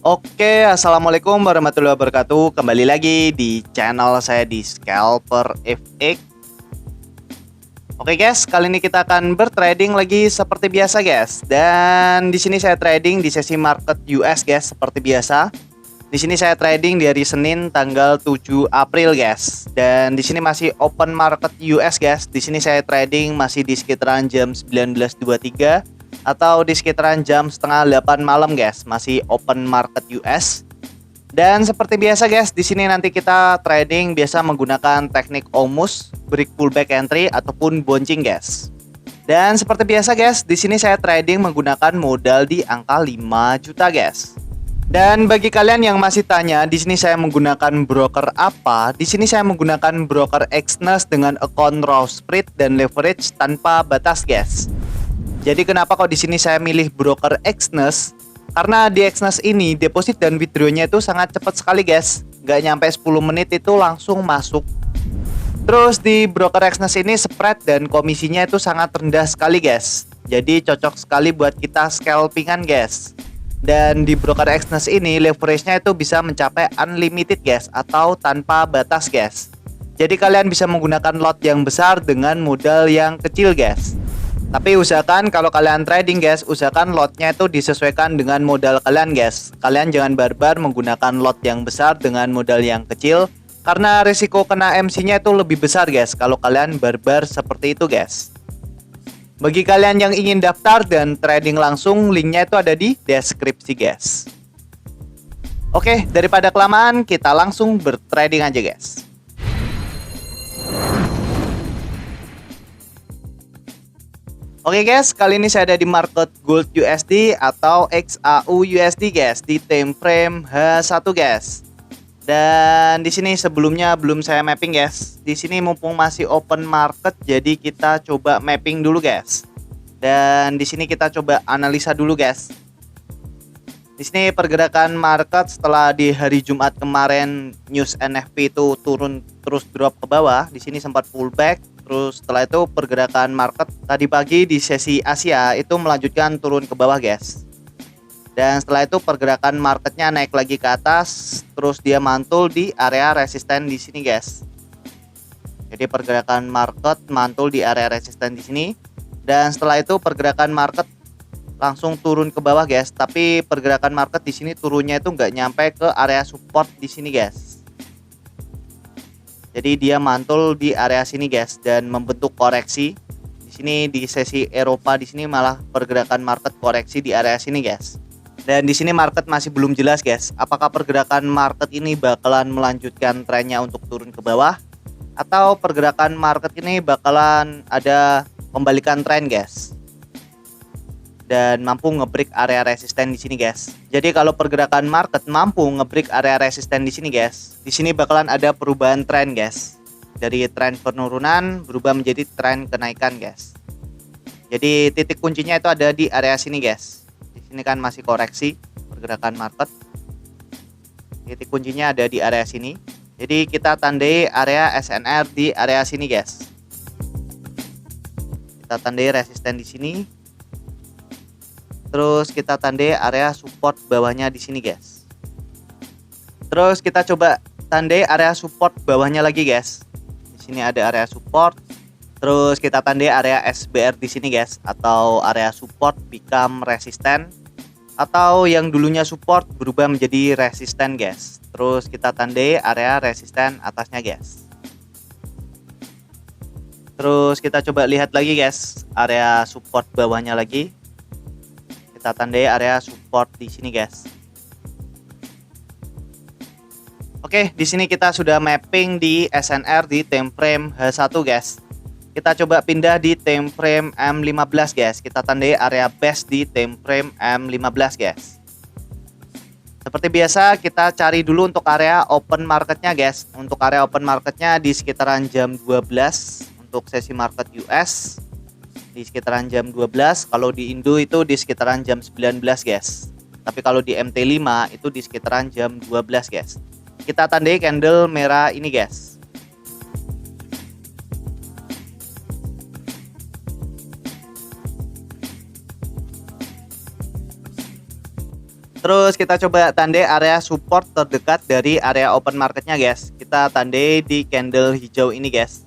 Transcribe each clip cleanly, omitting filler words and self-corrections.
Oke, assalamualaikum warahmatullahi wabarakatuh. Kembali lagi di channel saya di Scalper FX. Oke guys, kali ini kita akan bertrading lagi seperti biasa guys. Dan di sini saya trading di sesi market US guys seperti biasa. Di sini saya trading di hari Senin tanggal 7 April guys. Dan di sini masih open market US guys. Di sini saya trading masih di sekitaran jam 19.23 atau di sekitaran jam setengah 8 malam guys, masih open market US. Dan seperti biasa guys, di sini nanti kita trading biasa menggunakan teknik OMUS, break pullback entry ataupun bouncing guys. Dan seperti biasa guys, di sini saya trading menggunakan modal di angka 5 juta guys. Dan bagi kalian yang masih tanya, di sini saya menggunakan broker apa? Di sini saya menggunakan broker Exness dengan account raw spread dan leverage tanpa batas guys. Jadi kenapa kok di sini saya milih broker Exness? Karena di Exness ini deposit dan withdrawnya itu sangat cepat sekali guys. Nggak nyampe 10 menit itu langsung masuk. Terus di broker Exness ini spread dan komisinya itu sangat rendah sekali guys. Jadi cocok sekali buat kita scalpingan guys. Dan di broker Exness ini leverage-nya itu bisa mencapai unlimited guys, atau tanpa batas guys. Jadi kalian bisa menggunakan lot yang besar dengan modal yang kecil guys. Tapi usahakan kalau kalian trading guys, usahakan lotnya itu disesuaikan dengan modal kalian guys. Kalian jangan barbar menggunakan lot yang besar dengan modal yang kecil, karena risiko kena MC-nya itu lebih besar guys kalau kalian barbar seperti itu guys. Bagi kalian yang ingin daftar dan trading langsung, linknya itu ada di deskripsi guys. Oke, daripada kelamaan, kita langsung bertrading aja guys. Oke guys, kali ini saya ada di market gold USD atau XAU USD guys, di time frame H1 guys. Dan di sini sebelumnya belum saya mapping guys. Di sini mumpung masih open market, jadi kita coba mapping dulu guys. Dan di sini kita coba analisa dulu guys. Di sini pergerakan market setelah di hari Jumat kemarin news NFP itu turun terus drop ke bawah. Di sini sempat pullback. Terus setelah itu pergerakan market tadi pagi di sesi Asia itu melanjutkan turun ke bawah guys. Dan setelah itu pergerakan marketnya naik lagi ke atas, terus dia mantul di area resisten di sini guys. Jadi pergerakan market mantul di area resisten di sini. Dan setelah itu pergerakan market langsung turun ke bawah guys. Tapi pergerakan market di sini turunnya itu nggak nyampe ke area support di sini guys. Jadi dia mantul di area sini guys dan membentuk koreksi. Di sini di sesi Eropa di sini malah pergerakan market koreksi di area sini guys. Dan di sini market masih belum jelas guys, apakah pergerakan market ini bakalan melanjutkan trennya untuk turun ke bawah atau pergerakan market ini bakalan ada pembalikan tren guys. Dan mampu ngebreak area resisten di sini guys. Jadi kalau pergerakan market mampu ngebreak area resisten di sini guys, di sini bakalan ada perubahan tren guys. Dari tren penurunan berubah menjadi tren kenaikan guys. Jadi titik kuncinya itu ada di area sini guys. Di sini kan masih koreksi pergerakan market. Titik kuncinya ada di area sini. Jadi kita tandai area SNR di area sini guys. Kita tandai resisten di sini. Terus kita tandai area support bawahnya di sini guys. Terus kita coba tandai area support bawahnya lagi guys. Di sini ada area support. Terus kita tandai area SBR di sini guys, atau area support become resisten, atau yang dulunya support berubah menjadi resisten guys. Terus kita tandai area resisten atasnya guys. Terus kita coba lihat lagi guys, area support bawahnya lagi. Kita tandai area support di sini guys. Oke, di sini kita sudah mapping di SNR di time frame H1 guys. Kita coba pindah di time frame M15 guys. Kita tandai area base di time frame M15 guys. Seperti biasa kita cari dulu untuk area open marketnya guys. Untuk area open marketnya di sekitaran jam 12 untuk sesi market US. Di sekitaran jam 12, kalau di Indo itu di sekitaran jam 19 guys. Tapi kalau di MT5 itu di sekitaran jam 12 guys. Kita tandai candle merah ini guys. Terus kita coba tandai area support terdekat dari area open marketnya guys. Kita tandai di candle hijau ini guys.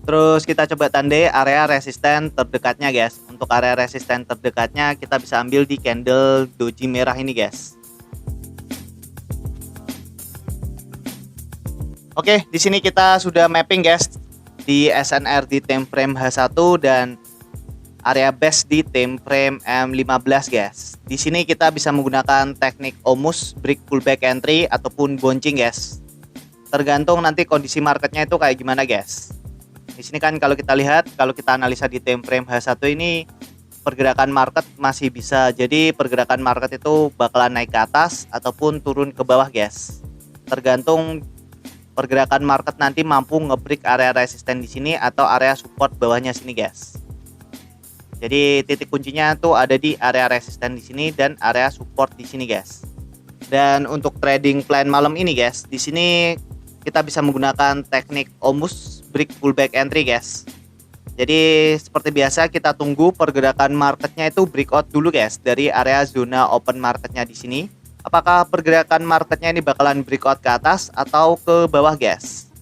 Terus kita coba tandai area resisten terdekatnya guys. Untuk area resisten terdekatnya kita bisa ambil di candle doji merah ini guys. Oke, di sini kita sudah mapping guys di SNR di time frame H1 dan area base di time frame M15 guys. Di sini kita bisa menggunakan teknik OMUS, break pullback entry ataupun bouncing guys. Tergantung nanti kondisi marketnya itu kayak gimana guys. Di sini kan kalau kita lihat, kalau kita analisa di time frame H1 ini pergerakan market masih bisa. Jadi pergerakan market itu bakalan naik ke atas ataupun turun ke bawah guys. Tergantung pergerakan market nanti mampu nge-break area resisten di sini atau area support bawahnya sini guys. Jadi titik kuncinya tuh ada di area resisten di sini dan area support di sini guys. Dan untuk trading plan malam ini guys, di sini kita bisa menggunakan teknik OMUS break pullback entry guys. Jadi seperti biasa kita tunggu pergerakan marketnya itu breakout dulu guys dari area zona open marketnya di sini. Apakah pergerakan marketnya ini bakalan breakout ke atas atau ke bawah guys.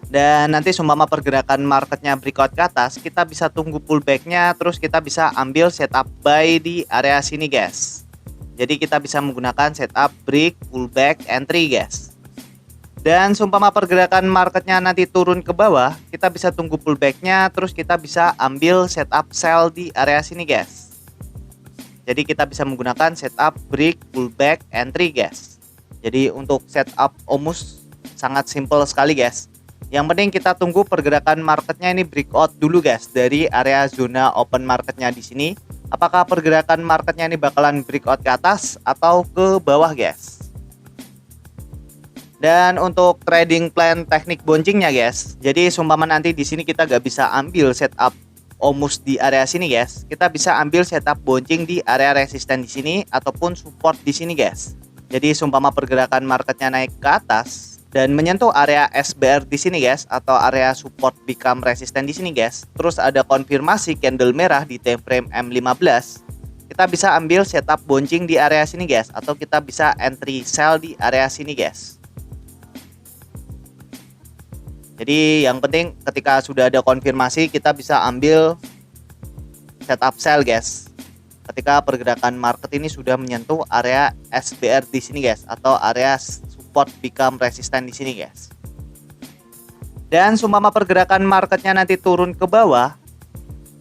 Dan nanti seumpama pergerakan marketnya breakout ke atas, kita bisa tunggu pullbacknya, terus kita bisa ambil setup buy di area sini guys. Jadi kita bisa menggunakan setup break pullback entry guys. Dan seumpama pergerakan marketnya nanti turun ke bawah, kita bisa tunggu pullbacknya, terus kita bisa ambil setup sell di area sini guys. Jadi kita bisa menggunakan setup break pullback entry guys. Jadi untuk setup OMUS sangat simple sekali guys. Yang penting kita tunggu pergerakan marketnya ini breakout dulu guys dari area zona open marketnya di sini. Apakah pergerakan marketnya ini bakalan breakout ke atas atau ke bawah guys. Dan untuk trading plan teknik bouncingnya guys. Jadi seumpama nanti di sini kita gak bisa ambil setup OMUS di area sini guys, kita bisa ambil setup bouncing di area resisten di sini ataupun support di sini guys. Jadi seumpama pergerakan marketnya naik ke atas dan menyentuh area SBR di sini guys atau area support become resisten di sini guys. Terus ada konfirmasi candle merah di time frame M15. Kita bisa ambil setup bouncing di area sini guys atau kita bisa entry sell di area sini guys. Jadi yang penting ketika sudah ada konfirmasi kita bisa ambil setup sell guys. Ketika pergerakan market ini sudah menyentuh area SBR di sini guys atau area support become resisten di sini guys. Dan seumpama pergerakan marketnya nanti turun ke bawah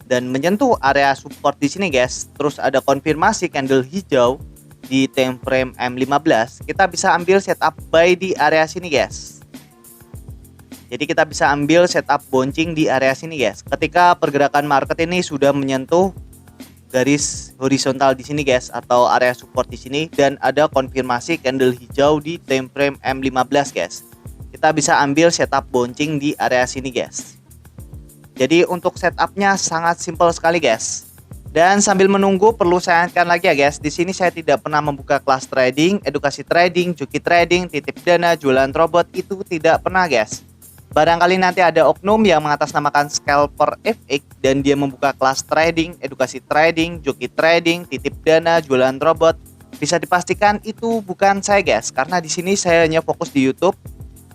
dan menyentuh area support di sini guys, terus ada konfirmasi candle hijau di time frame M15, kita bisa ambil setup buy di area sini guys. Jadi kita bisa ambil setup bouncing di area sini guys. Ketika pergerakan market ini sudah menyentuh garis horizontal di sini guys atau area support di sini dan ada konfirmasi candle hijau di time frame M15 guys. Kita bisa ambil setup bouncing di area sini guys. Jadi untuk setupnya sangat simpel sekali guys. Dan sambil menunggu perlu saya ingatkan lagi ya guys, di sini saya tidak pernah membuka kelas trading, edukasi trading, joki trading, titip dana, jualan robot, itu tidak pernah guys. Barangkali nanti ada oknum yang mengatasnamakan Scalper FX dan dia membuka kelas trading, edukasi trading, joki trading, titip dana, jualan robot. Bisa dipastikan itu bukan saya guys, karena di sini saya hanya fokus di YouTube.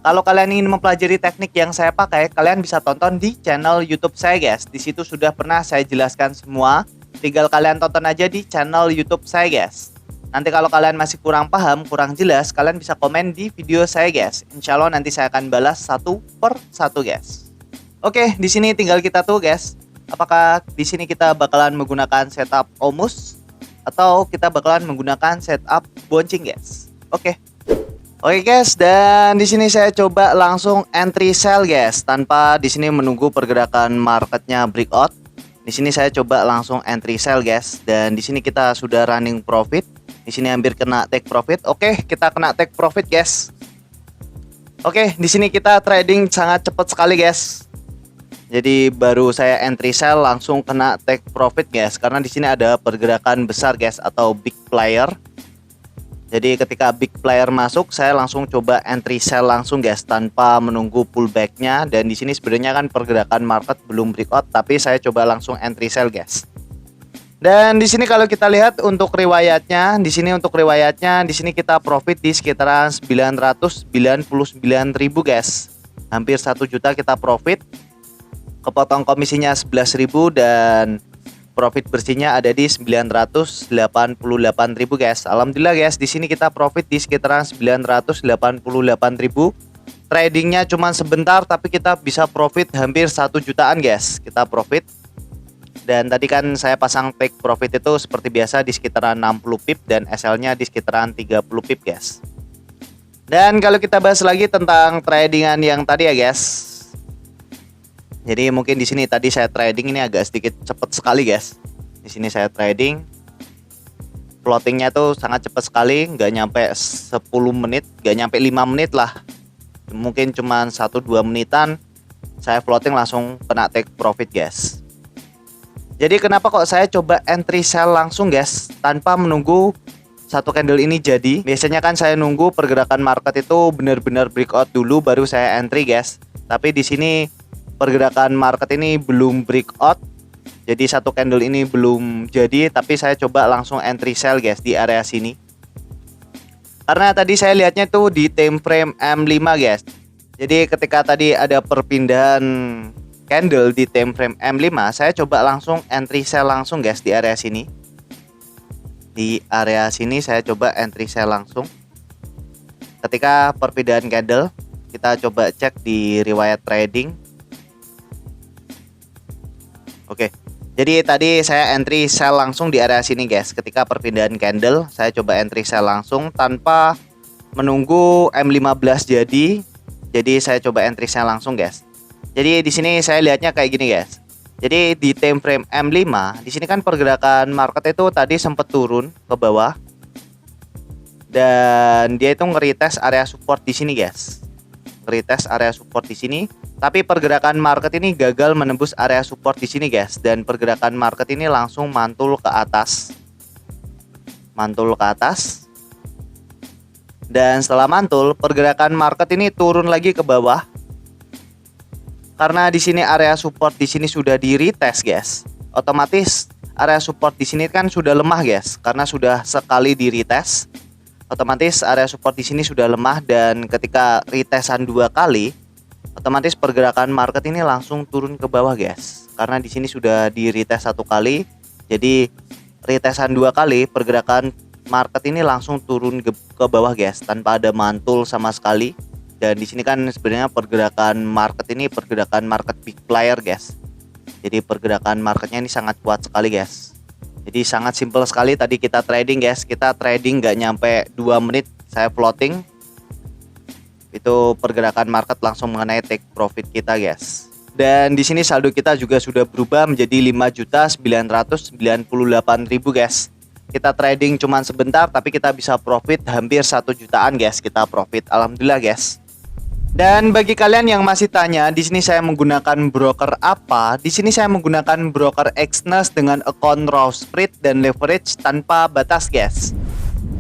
Kalau kalian ingin mempelajari teknik yang saya pakai, kalian bisa tonton di channel YouTube saya guys. Di situ sudah pernah saya jelaskan semua. Tinggal kalian tonton aja di channel YouTube saya guys. Nanti kalau kalian masih kurang paham, kurang jelas, kalian bisa komen di video saya guys. Insya Allah nanti saya akan balas satu per satu guys. Oke, di sini tinggal kita tuh guys. Apakah di sini kita bakalan menggunakan setup OMUS atau kita bakalan menggunakan setup bouncing guys. Oke guys, dan di sini saya coba langsung entry sell guys tanpa di sini menunggu pergerakan marketnya breakout. Di sini saya coba langsung entry sell guys dan di sini kita sudah running profit. Di sini hampir kena take profit. Oke, kita kena take profit guys. Oke, di sini kita trading sangat cepat sekali guys. Jadi baru saya entry sell langsung kena take profit guys karena di sini ada pergerakan besar guys atau big player. Jadi ketika big player masuk, saya langsung coba entry sell langsung guys, tanpa menunggu pullbacknya. Dan di sini sebenarnya kan pergerakan market belum breakout, tapi saya coba langsung entry sell guys. Dan di sini kalau kita lihat untuk riwayatnya, di sini kita profit di sekitaran 999.000 guys. Hampir 1 juta kita profit. Kepotong komisinya 11.000 dan profit bersihnya ada di 988.000 guys. Alhamdulillah guys, di sini kita profit di sekitaran 988.000. Tradingnya cuma sebentar tapi kita bisa profit hampir 1 jutaan guys. Kita profit. Dan tadi kan saya pasang take profit itu seperti biasa di sekitaran 60 pip dan SL-nya di sekitaran 30 pip guys. Dan kalau kita bahas lagi tentang tradingan yang tadi ya guys. Jadi mungkin di sini tadi saya trading ini agak sedikit cepat sekali guys. Di sini saya trading, floatingnya tuh sangat cepat sekali, nggak nyampe 10 menit, nggak nyampe 5 menit lah. Mungkin cuma 1-2 menitan saya floating langsung kena take profit guys. Jadi kenapa kok saya coba entry sell langsung guys, tanpa menunggu satu candle ini jadi. Biasanya kan saya nunggu pergerakan market itu benar-benar breakout dulu baru saya entry guys. Tapi di sini pergerakan market ini belum breakout, jadi satu candle ini belum jadi, tapi saya coba langsung entry sell guys di area sini. Karena tadi saya lihatnya tuh di time frame M5 guys. Jadi ketika tadi ada perpindahan candle di time frame M5, saya coba langsung entry sell langsung guys di area sini. Di area sini saya coba entry sell langsung. Ketika perpindahan candle, kita coba cek di riwayat trading. Oke, jadi tadi saya entry sell langsung di area sini guys. Ketika perpindahan candle, saya coba entry sell langsung tanpa menunggu M15 jadi. Jadi saya coba entry sell langsung guys. Jadi di sini saya lihatnya kayak gini guys. Jadi di time frame M5, di sini kan pergerakan market itu tadi sempat turun ke bawah. Dan dia itu nge-retest area support di sini guys. Retest area support di sini, tapi pergerakan market ini gagal menembus area support di sini guys, dan pergerakan market ini langsung mantul ke atas. Dan setelah mantul, pergerakan market ini turun lagi ke bawah. Karena di sini area support di sini sudah di retest guys. Otomatis area support di sini kan sudah lemah guys, karena sudah sekali di retest. Otomatis area support di sini sudah lemah, dan ketika retestan 2 kali, otomatis pergerakan market ini langsung turun ke bawah guys. Karena di sini sudah di retest 1 kali, jadi retestan 2 kali, pergerakan market ini langsung turun ke bawah guys, tanpa ada mantul sama sekali. Dan di sini kan sebenarnya pergerakan market ini pergerakan market big player guys. Jadi pergerakan marketnya ini sangat kuat sekali guys. Jadi sangat simpel sekali tadi kita trading guys. Kita trading nggak nyampe 2 menit saya floating. Itu pergerakan market langsung mengenai take profit kita guys. Dan di sini saldo kita juga sudah berubah menjadi 5.998.000 guys. Kita trading cuman sebentar tapi kita bisa profit hampir 1 jutaan guys. Kita profit, alhamdulillah guys. Dan bagi kalian yang masih tanya, di sini saya menggunakan broker apa? Di sini saya menggunakan broker Exness dengan account raw spread dan leverage tanpa batas, guys.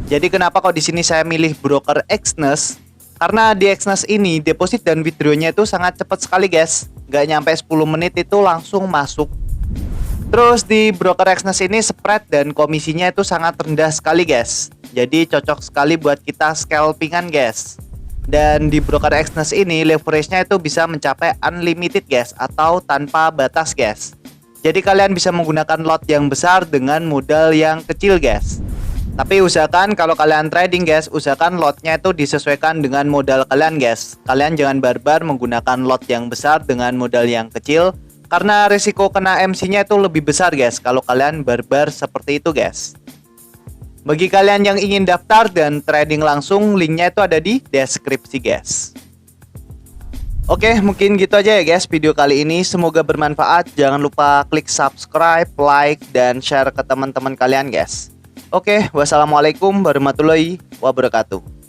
Jadi kenapa kok di sini saya milih broker Exness? Karena di Exness ini deposit dan withdrawnya itu sangat cepat sekali, guys. Nggak nyampe 10 menit itu langsung masuk. Terus di broker Exness ini spread dan komisinya itu sangat rendah sekali, guys. Jadi cocok sekali buat kita scalpingan, guys. Dan di broker Exness ini leverage-nya itu bisa mencapai unlimited guys, atau tanpa batas guys. Jadi kalian bisa menggunakan lot yang besar dengan modal yang kecil guys. Tapi usahakan kalau kalian trading guys, usahakan lotnya itu disesuaikan dengan modal kalian guys. Kalian jangan barbar menggunakan lot yang besar dengan modal yang kecil, karena risiko kena MC-nya itu lebih besar guys kalau kalian barbar seperti itu guys. Bagi kalian yang ingin daftar dan trading langsung, linknya itu ada di deskripsi guys. Oke, mungkin gitu aja ya guys video kali ini. Semoga bermanfaat. Jangan lupa klik subscribe, like, dan share ke teman-teman kalian guys. Oke, wassalamualaikum warahmatullahi wabarakatuh.